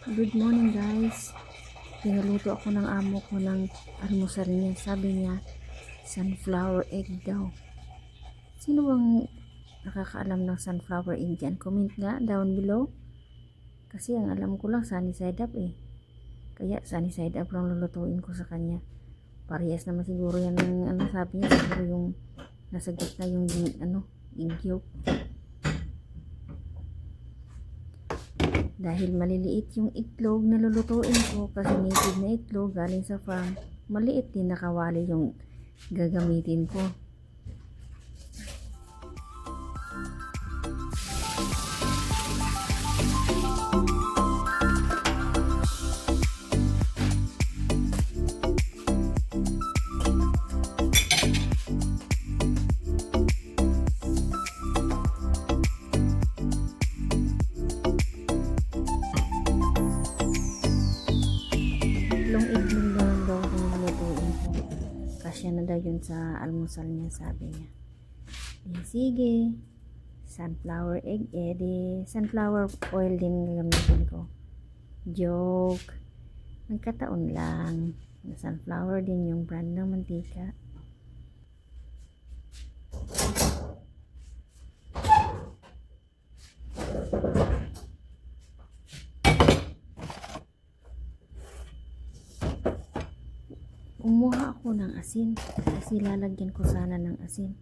Good morning guys. Pinaluto ako ng amo ko ng almusal niya. Sabi niya, sunflower egg daw. Sino bang nakakaalam ng sunflower egg dyan? Comment nga down below. Kasi ang alam ko lang sunny side up eh. Kaya sunny side up lang lulutuin ko sa kanya. Parehas naman siguro yan ng sabi niya. Siguro yung nasa gitna yung egg yolk. Dahil maliliit yung itlog na lulutuin ko kasi native na itlog galing sa farm, maliit din na kawali yung gagamitin ko. Itlog lang daw kung lulutuin ko. Kasya na daw yun sa almusal niya, sabi niya. Sige, sunflower egg, sunflower oil din gagamitin ko. Joke. Nagkataon lang. Sunflower din yung brand ng mantika. Kumuha ako ng asin kasi lalagyan ko sana ng asin.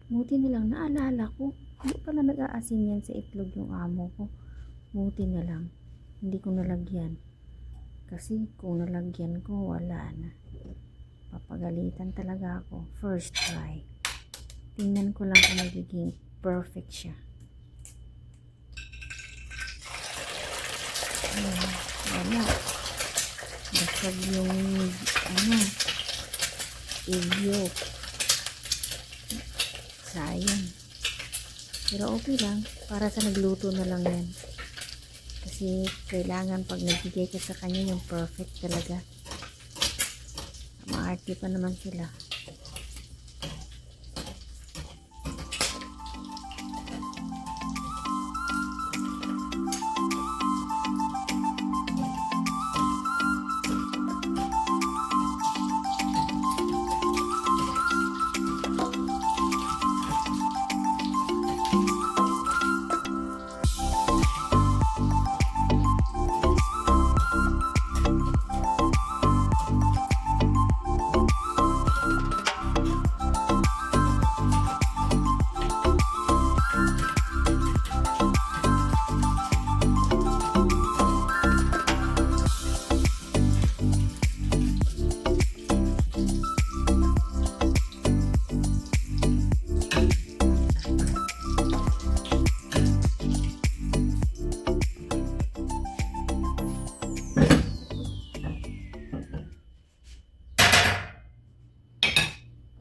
Buti na lang naalala ko, hindi pala nag-aasin yan sa itlog yung amo ko. Buti na lang hindi ko nalagyan, kasi kung nalagyan ko wala na, papagalitan talaga ako. First try, tingnan ko lang kung magiging perfect siya. Wala, basag yung egg yolk. Sayang. Pero okay lang. Para sa nagluto na lang yan. Kasi kailangan pag nagbigay ka sa kanya yung perfect talaga. Maarte pa naman sila.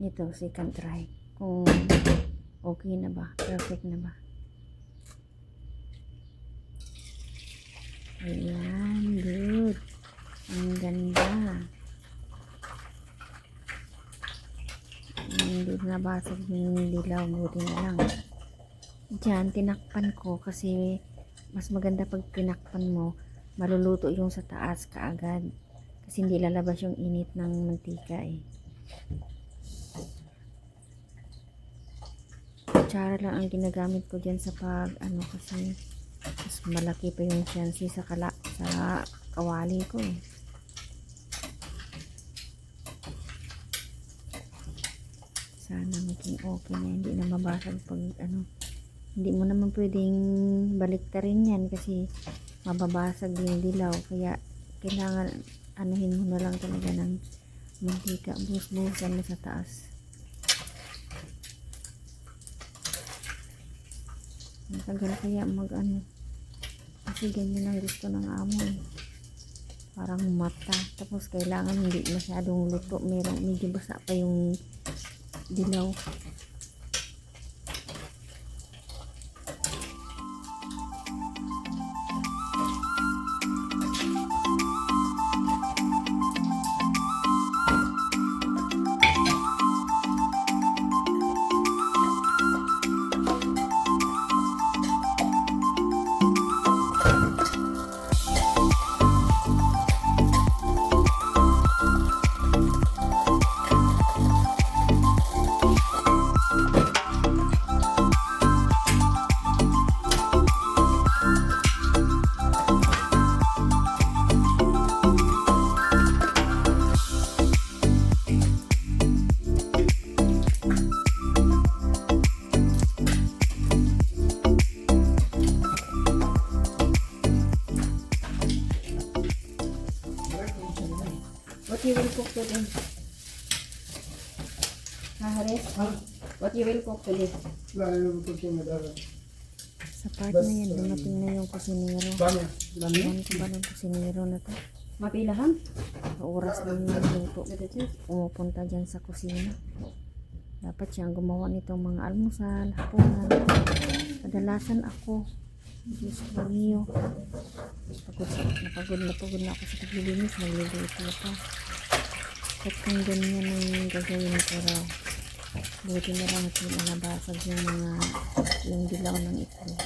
Ito, second try. Kung okay na ba? Perfect na ba? Ayan, good. Ang ganda. Hindi nabasag yung dilaw. Buti na lang. Diyan, tinakpan ko kasi mas maganda pag tinakpan mo, maluluto yung sa taas kaagad. Kasi hindi lalabas yung init ng mantika eh. Kutsara lang ang ginagamit ko dyan sa kasi mas malaki pa yung chance sa kawali ko eh. Sana maging okay na, hindi na mabasag pag hindi mo naman pwedeng baliktarin yan kasi mababasag yung dilaw, kaya kailangan anuhin mo na lang talaga ng mantika, buhos-buhosan mo sa taas. Matagal kaya kasi ganyan ang gusto ng amo eh. Parang mata, tapos kailangan hindi masyadong luto, medyo basa pa yung dilaw. What you will cook today? Ha, Haris? What you will cook today? Sa part na yan, dumating na yung kusinero. Iwan ko ba ng kusinero na to? Mapilahan? Sa oras lang ng luto. Pumupunta dyan sa kusina. Dapat siyang gumawa nitong mga almusal, hapunan. Kadalasan ako. Diyos ko niyo. Napagod na ako sa paglilinis. Nagluluto pa. At kung ganyan ang gagawin ko raw. Buti na lang at nalabasag yung dilaw ng itlog.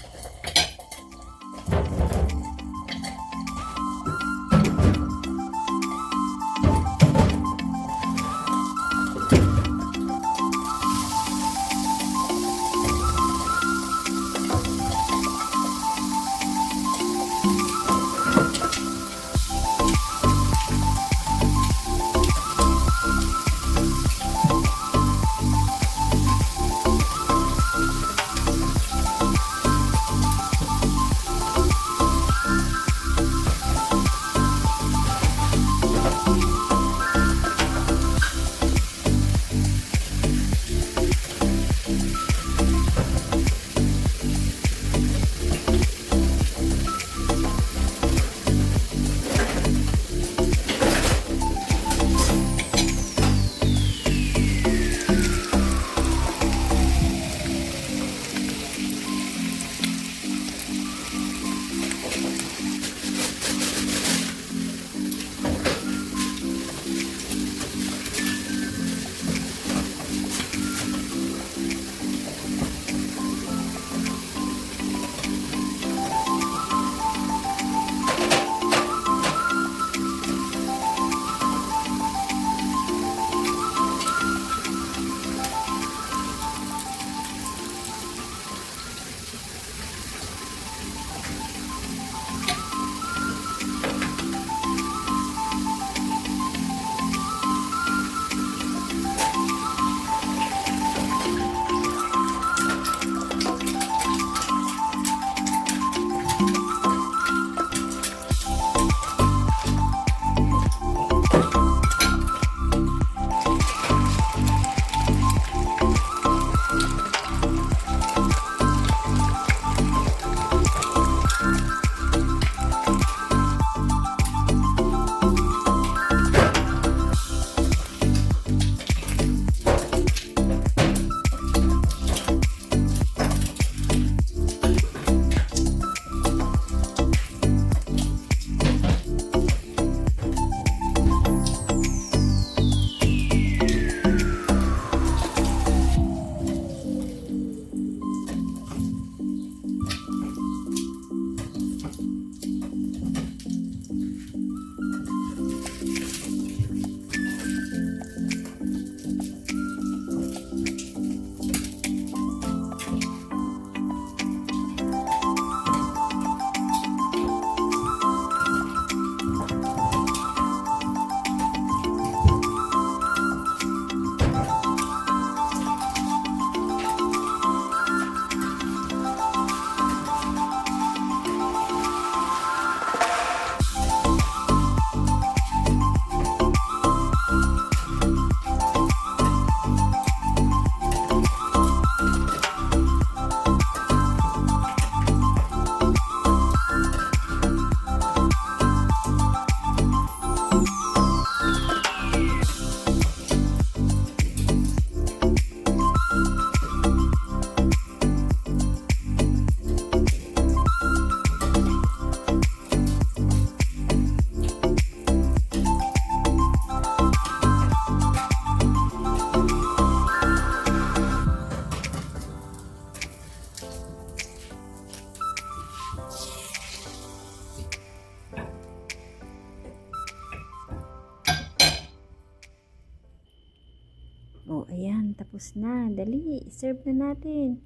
Oh, ayan, tapos na. Dali, serve na natin.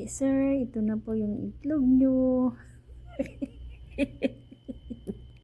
Sir, ito na po yung itlog nyo.